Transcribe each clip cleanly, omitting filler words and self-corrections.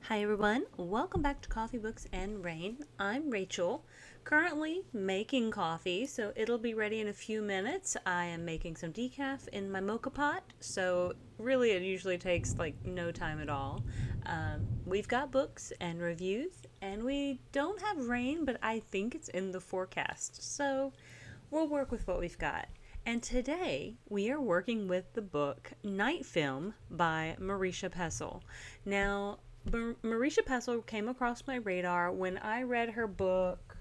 Hi everyone, welcome back to Coffee Books and Rain. I'm Rachel, currently making coffee, so it'll be ready in a few minutes. I am making some decaf in my mocha pot, so really it usually takes like no time at all. We've got books and reviews, and we don't have rain, but I think it's in the forecast, so we'll work with what we've got. And today we are working with the book Night Film by Marisha Pessl. Now, Marisha Pessl came across my radar when I read her book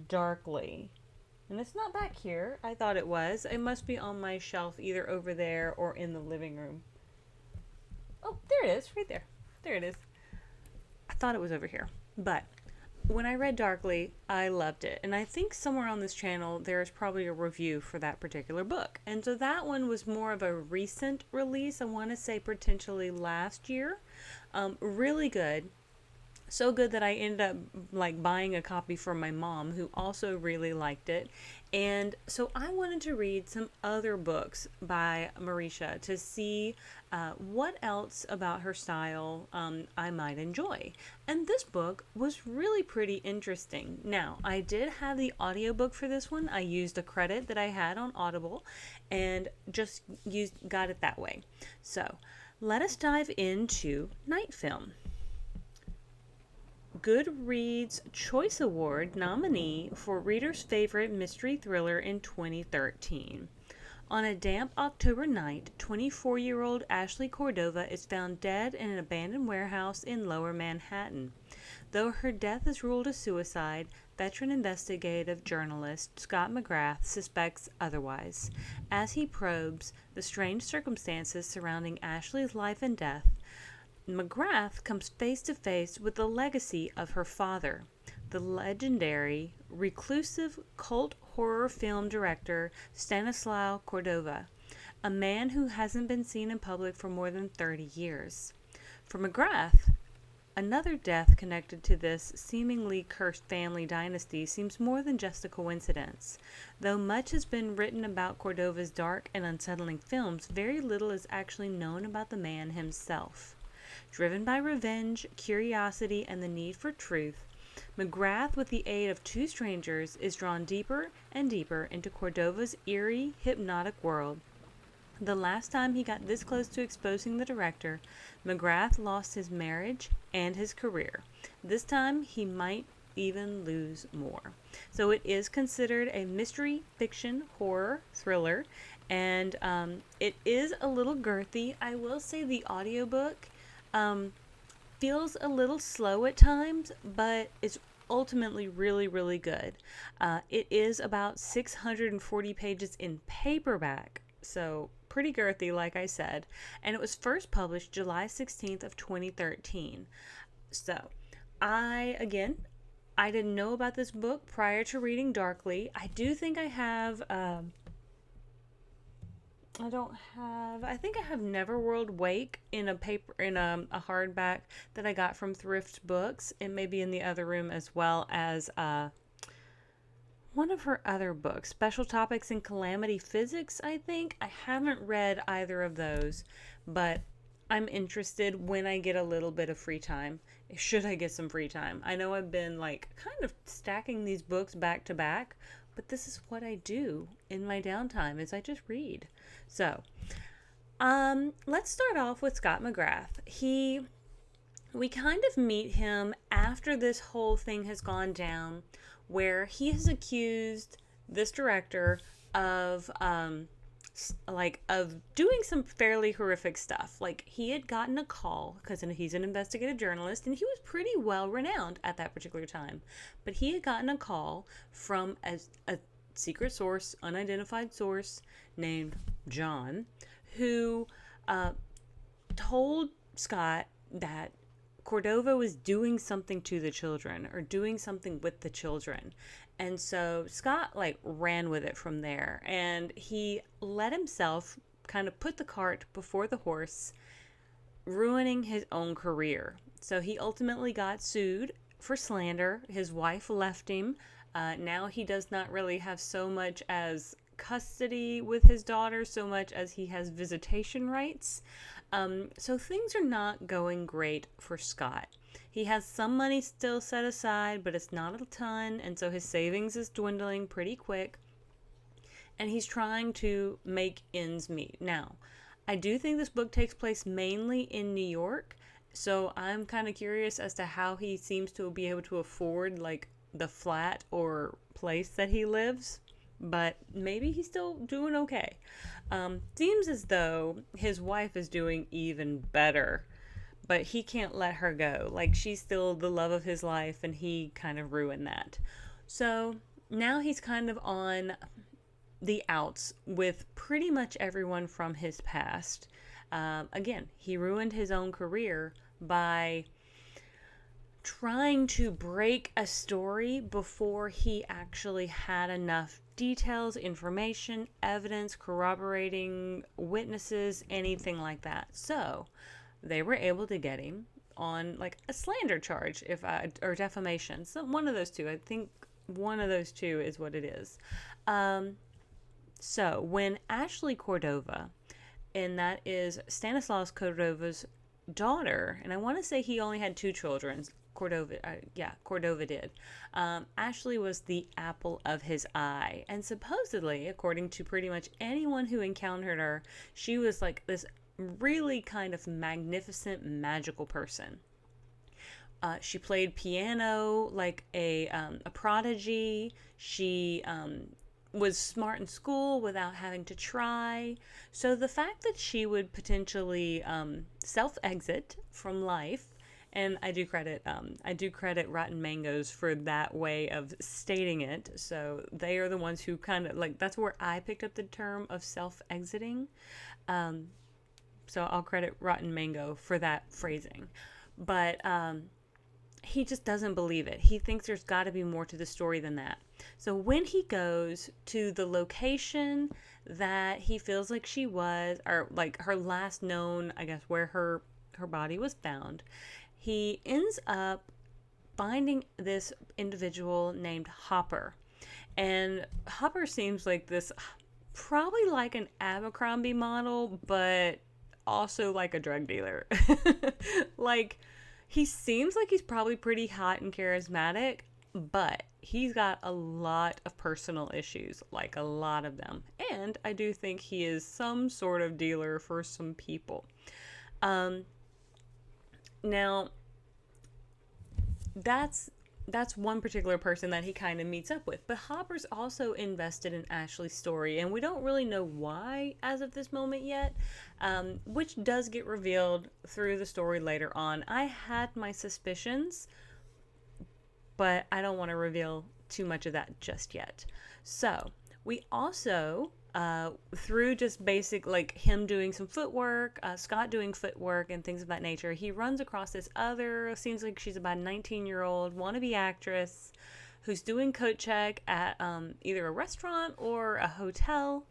Darkly. And it's not back here. I thought it was. It must be on my shelf either over there or in the living room. Oh, there it is, right there. There it is. I thought it was over here. But when I read Darkly, I loved it. And I think somewhere on this channel there's probably a review for that particular book. And so that one was more of a recent release. I want to say potentially last year. Really good. So good that I ended up like buying a copy for my mom who also really liked it. And so I wanted to read some other books by Marisha to see what else about her style I might enjoy. And this book was really pretty interesting. Now, I did have the audiobook for this one. I used a credit that I had on Audible and just got it that way. So let us dive into Night Film. Goodreads Choice Award nominee for Reader's Favorite Mystery Thriller in 2013. On a damp October night, 24-year-old Ashley Cordova is found dead in an abandoned warehouse in Lower Manhattan. Though her death is ruled a suicide, veteran investigative journalist Scott McGrath suspects otherwise. As he probes the strange circumstances surrounding Ashley's life and death, McGrath comes face to face with the legacy of her father, the legendary, reclusive cult horror film director Stanislaw Cordova, a man who hasn't been seen in public for more than 30 years. For McGrath, another death connected to this seemingly cursed family dynasty seems more than just a coincidence. Though much has been written about Cordova's dark and unsettling films, very little is actually known about the man himself. Driven by revenge, curiosity, and the need for truth, McGrath, with the aid of two strangers, is drawn deeper and deeper into Cordova's eerie, hypnotic world. The last time he got this close to exposing the director, McGrath lost his marriage and his career. This time, he might even lose more. So it is considered a mystery, fiction, horror, thriller, and it is a little girthy. I will say the audiobook feels a little slow at times, but it's ultimately really, really good. It is about 640 pages in paperback, so pretty girthy, like I said, and it was first published July 16th of 2013. So, I didn't know about this book prior to reading Darkly. I do think I have I think I have Neverworld Wake in a hardback that I got from Thrift Books. It may be in the other room, as well as one of her other books, Special Topics in Calamity Physics, I think. I haven't read either of those, but I'm interested when I get a little bit of free time. Should I get some free time? I know I've been like kind of stacking these books back to back, but this is what I do in my downtime, is I just read. So, let's start off with Scott McGrath. We kind of meet him after this whole thing has gone down, where he has accused this director of doing some fairly horrific stuff. Like, he had gotten a call, because he's an investigative journalist, and he was pretty well renowned at that particular time. But he had gotten a call from a secret source, unidentified source named John, who told Scott that Cordova was doing something to the children, or doing something with the children. And so Scott ran with it from there, and he let himself kind of put the cart before the horse, ruining his own career. So he ultimately got sued for slander. His wife left him. Now he does not really have so much as custody with his daughter so much as he has visitation rights. So things are not going great for Scott. He has some money still set aside, but it's not a ton, and so his savings is dwindling pretty quick. And he's trying to make ends meet. Now, I do think this book takes place mainly in New York, so I'm kind of curious as to how he seems to be able to afford like the flat or place that he lives, but maybe he's still doing okay. Seems as though his wife is doing even better, but he can't let her go. Like, she's still the love of his life, and he kind of ruined that. So now he's kind of on the outs with pretty much everyone from his past. Again, he ruined his own career by trying to break a story before he actually had enough details, information, evidence, corroborating witnesses, anything like that. So they were able to get him on like a slander charge, or defamation. So one of those two. I think one of those two is what it is. So when Ashley Cordova, and that is Stanislaus Cordova's daughter, and I want to say he only had two children. Cordova did. Ashley was the apple of his eye, and supposedly, according to pretty much anyone who encountered her, she was like this really kind of magnificent, magical person. She played piano like a prodigy. She was smart in school without having to try. So the fact that she would potentially self-exit from life, and I do credit Rotten Mangoes for that way of stating it. So they are the ones who kind of like, that's where I picked up the term of self-exiting. So I'll credit Rotten Mango for that phrasing. But he just doesn't believe it. He thinks there's got to be more to the story than that. So when he goes to the location that he feels like she was, or like her last known, I guess, where her body was found, he ends up finding this individual named Hopper. And Hopper seems like this, probably like an Abercrombie model, but also like a drug dealer. Like, he seems like he's probably pretty hot and charismatic, but he's got a lot of personal issues, like a lot of them. And I do think he is some sort of dealer for some people. Now, that's one particular person that he kind of meets up with. But Hopper's also invested in Ashley's story, and we don't really know why as of this moment yet, which does get revealed through the story later on. I had my suspicions, but I don't want to reveal too much of that just yet. So we also, through just basic, like him doing some footwork, Scott doing footwork and things of that nature, he runs across this other, seems like she's about a 19-year-old wannabe actress who's doing coat check at either a restaurant or a hotel.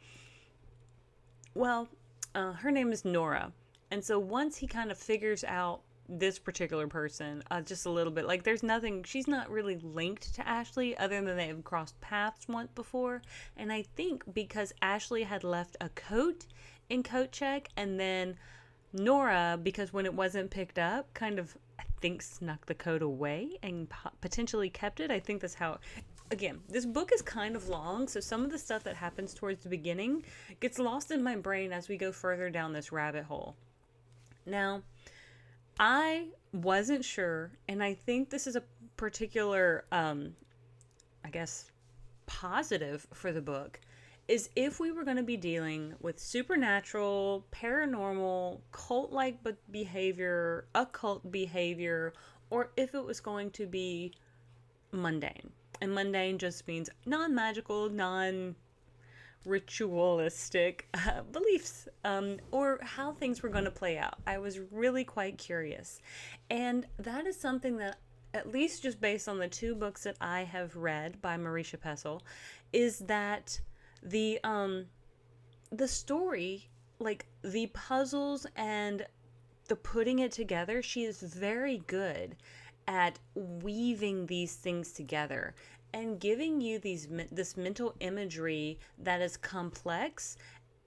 Well, her name is Nora. And so once he kind of figures out this particular person, just a little bit, like there's nothing, she's not really linked to Ashley other than they have crossed paths once before. And I think because Ashley had left a coat in coat check, and then Nora, because when it wasn't picked up, kind of, I think, snuck the coat away and potentially kept it. I think that's how, again, this book is kind of long, so some of the stuff that happens towards the beginning gets lost in my brain as we go further down this rabbit hole. Now, I wasn't sure, and I think this is a particular, I guess, positive for the book, is if we were going to be dealing with supernatural, paranormal, cult-like behavior, occult behavior, or if it was going to be mundane. And mundane just means non-magical, ritualistic beliefs, or how things were going to play out. I was really quite curious, and that is something that, at least just based on the two books that I have read by Marisha Pessl, is that the story, like the puzzles and the putting it together, she is very good at weaving these things together. and giving you this mental imagery that is complex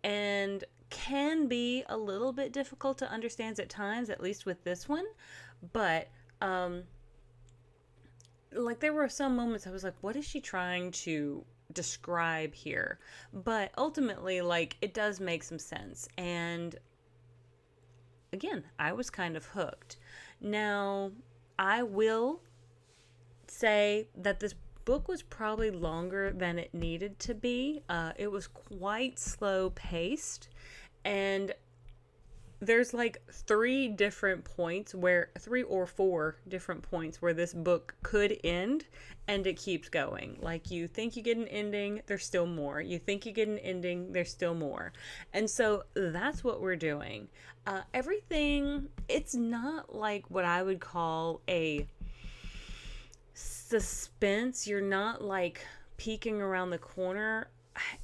and can be a little bit difficult to understand at times, at least with this one. But like there were some moments I was like, what is she trying to describe here? But ultimately, like, it does make some sense. And again, I was kind of hooked. Now, I will say that this book was probably longer than it needed to be. It was quite slow paced, and there's like three or four different points where this book could end, and it keeps going. Like, you think you get an ending, there's still more. You think you get an ending, there's still more. And so that's what we're doing. Everything, it's not like what I would call a suspense. You're not like peeking around the corner.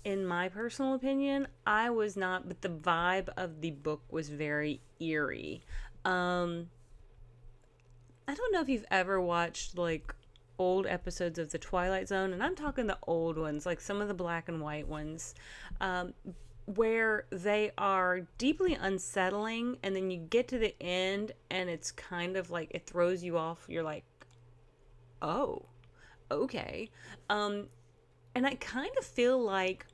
In my personal opinion, I was not, but the vibe of the book was very eerie. I don't know if you've ever watched like old episodes of The Twilight Zone, and I'm talking the old ones, like some of the black and white ones, where they are deeply unsettling, and then you get to the end, and it's kind of like it throws you off. You're like, oh, okay. And I kind of feel like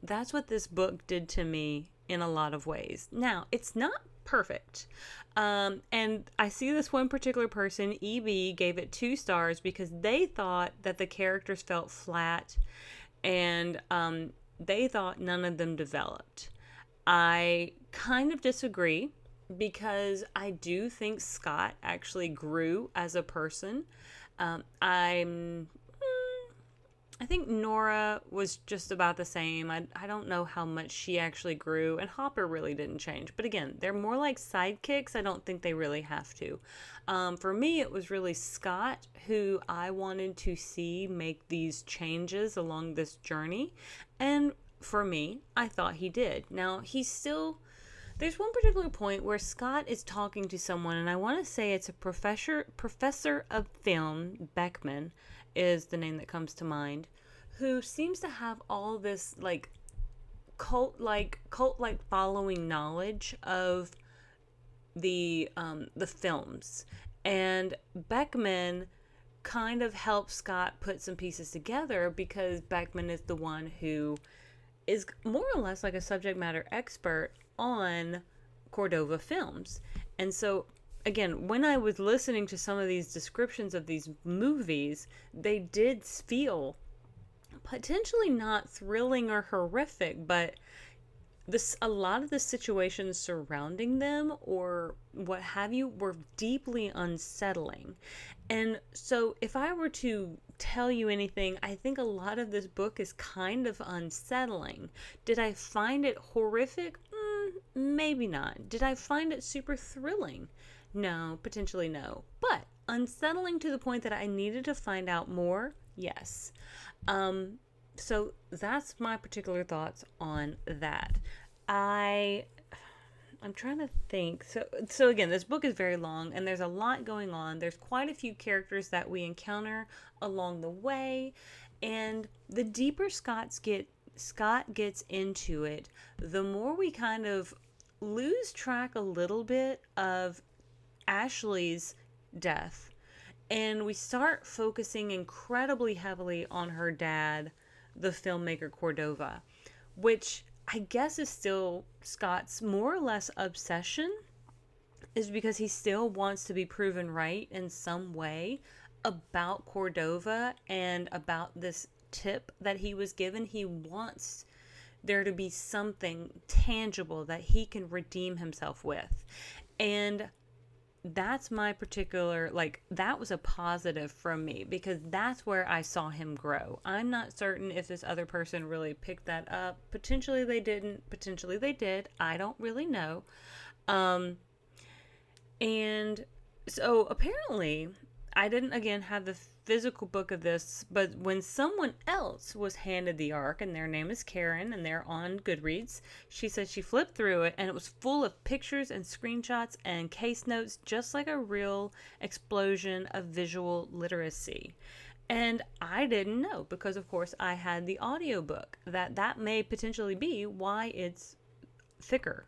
that's what this book did to me in a lot of ways. Now, it's not perfect. And I see this one particular person, EB, gave it 2 stars because they thought that the characters felt flat, and they thought none of them developed. I kind of disagree because I do think Scott actually grew as a person. I think Nora was just about the same. I don't know how much she actually grew, and Hopper really didn't change. But again, they're more like sidekicks. I don't think they really have to. For me, it was really Scott who I wanted to see make these changes along this journey. And for me, I thought he did. Now, there's one particular point where Scott is talking to someone, and I want to say it's a professor of film, Beckman is the name that comes to mind, who seems to have all this like cult-like following knowledge of the films. And Beckman kind of helps Scott put some pieces together because Beckman is the one who is more or less like a subject matter expert on Cordova films. And so again, when I was listening to some of these descriptions of these movies, they did feel potentially not thrilling or horrific, but a lot of the situations surrounding them or what have you were deeply unsettling. And so if I were to tell you anything, I think a lot of this book is kind of unsettling. Did I find it horrific? Maybe not. Did I find it super thrilling? No, potentially no. But unsettling to the point that I needed to find out more? Yes. So that's my particular thoughts on that. I'm trying to think. So again, this book is very long and there's a lot going on. There's quite a few characters that we encounter along the way, and the deeper Scott gets into it, the more we kind of lose track a little bit of Ashley's death, and we start focusing incredibly heavily on her dad, the filmmaker Cordova, which I guess is still Scott's more or less obsession, is because he still wants to be proven right in some way about Cordova and about this tip that he was given. He wants there to be something tangible that he can redeem himself with. And that's my particular, like, that was a positive from me because that's where I saw him grow. I'm not certain if this other person really picked that up. Potentially they didn't. Potentially they did. I don't really know. And so apparently I didn't, again, have the physical book of this, but when someone else was handed the arc, and their name is Karen, and they're on Goodreads, she said she flipped through it, and it was full of pictures and screenshots and case notes, just like a real explosion of visual literacy. And I didn't know because, of course, I had the audiobook. That may potentially be why it's thicker.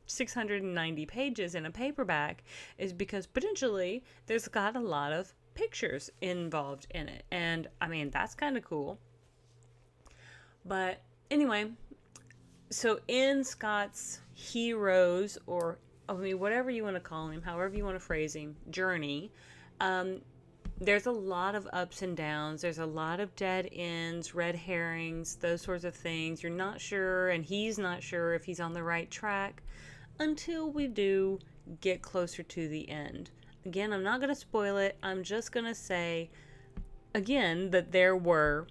690 pages in a paperback is because potentially there's got a lot of pictures involved in it. And I mean, that's kind of cool. But anyway, so in Scott's heroes, or I mean, whatever you want to call him, however you want to phrase him, journey, um, there's a lot of ups and downs. There's a lot of dead ends, red herrings, those sorts of things. You're not sure, and he's not sure if he's on the right track until we do get closer to the end. Again, I'm not going to spoil it. I'm just going to say, again, that there were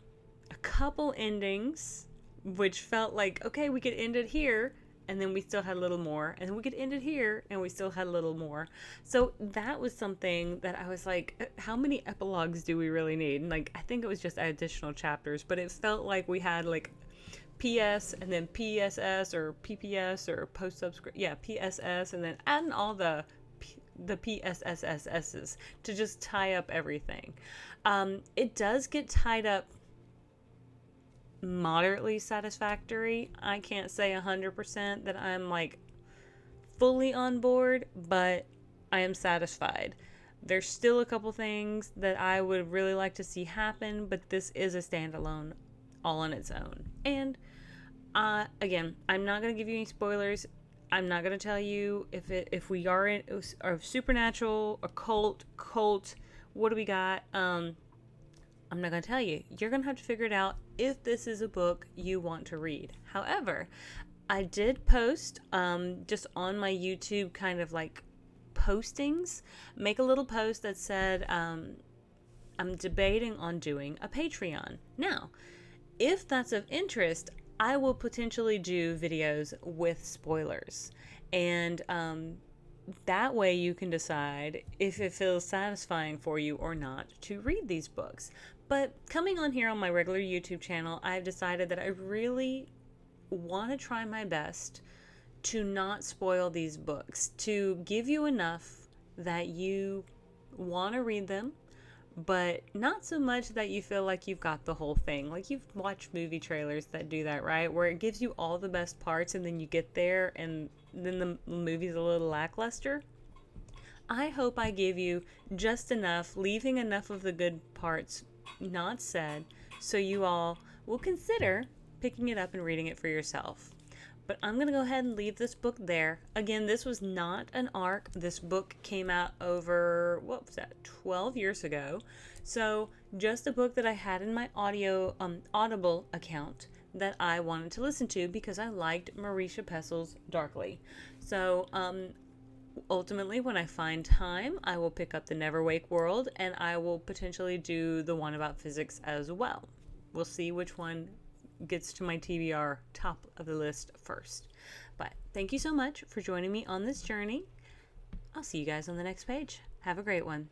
a couple endings which felt like, okay, we could end it here, and then we still had a little more, and then we could end it here, and we still had a little more. So that was something that I was like, how many epilogues do we really need? And like, I think it was just additional chapters, but it felt like we had like PS and then PSS or PPS or post subscript, yeah, PSS, and then adding all the PSSSSs to just tie up everything. It does get tied up moderately satisfactory. I can't say 100% that I'm like fully on board, but I am satisfied. There's still a couple things that I would really like to see happen, but this is a standalone all on its own. And again, I'm not going to give you any spoilers. I'm not going to tell you if we are in a supernatural, occult, cult, what do we got? I'm not going to tell you. You're going to have to figure it out if this is a book you want to read. However, I did post just on my YouTube kind of like postings, make a little post that said I'm debating on doing a Patreon. Now, if that's of interest, I will potentially do videos with spoilers. And that way you can decide if it feels satisfying for you or not to read these books. But coming on here on my regular YouTube channel, I've decided that I really want to try my best to not spoil these books, to give you enough that you want to read them, but not so much that you feel like you've got the whole thing. Like you've watched movie trailers that do that, right? Where it gives you all the best parts and then you get there and then the movie's a little lackluster. I hope I give you just enough, leaving enough of the good parts not said, so you all will consider picking it up and reading it for yourself. But I'm going to go ahead and leave this book there. Again, this was not an arc. This book came out over, what was that, 12 years ago. So just a book that I had in my Audible account that I wanted to listen to because I liked Marisha Pessl's Darkly. So ultimately, when I find time, I will pick up the Neverwake World, and I will potentially do the one about physics as well. We'll see which one gets to my TBR top of the list first. But thank you so much for joining me on this journey. I'll see you guys on the next page. Have a great one.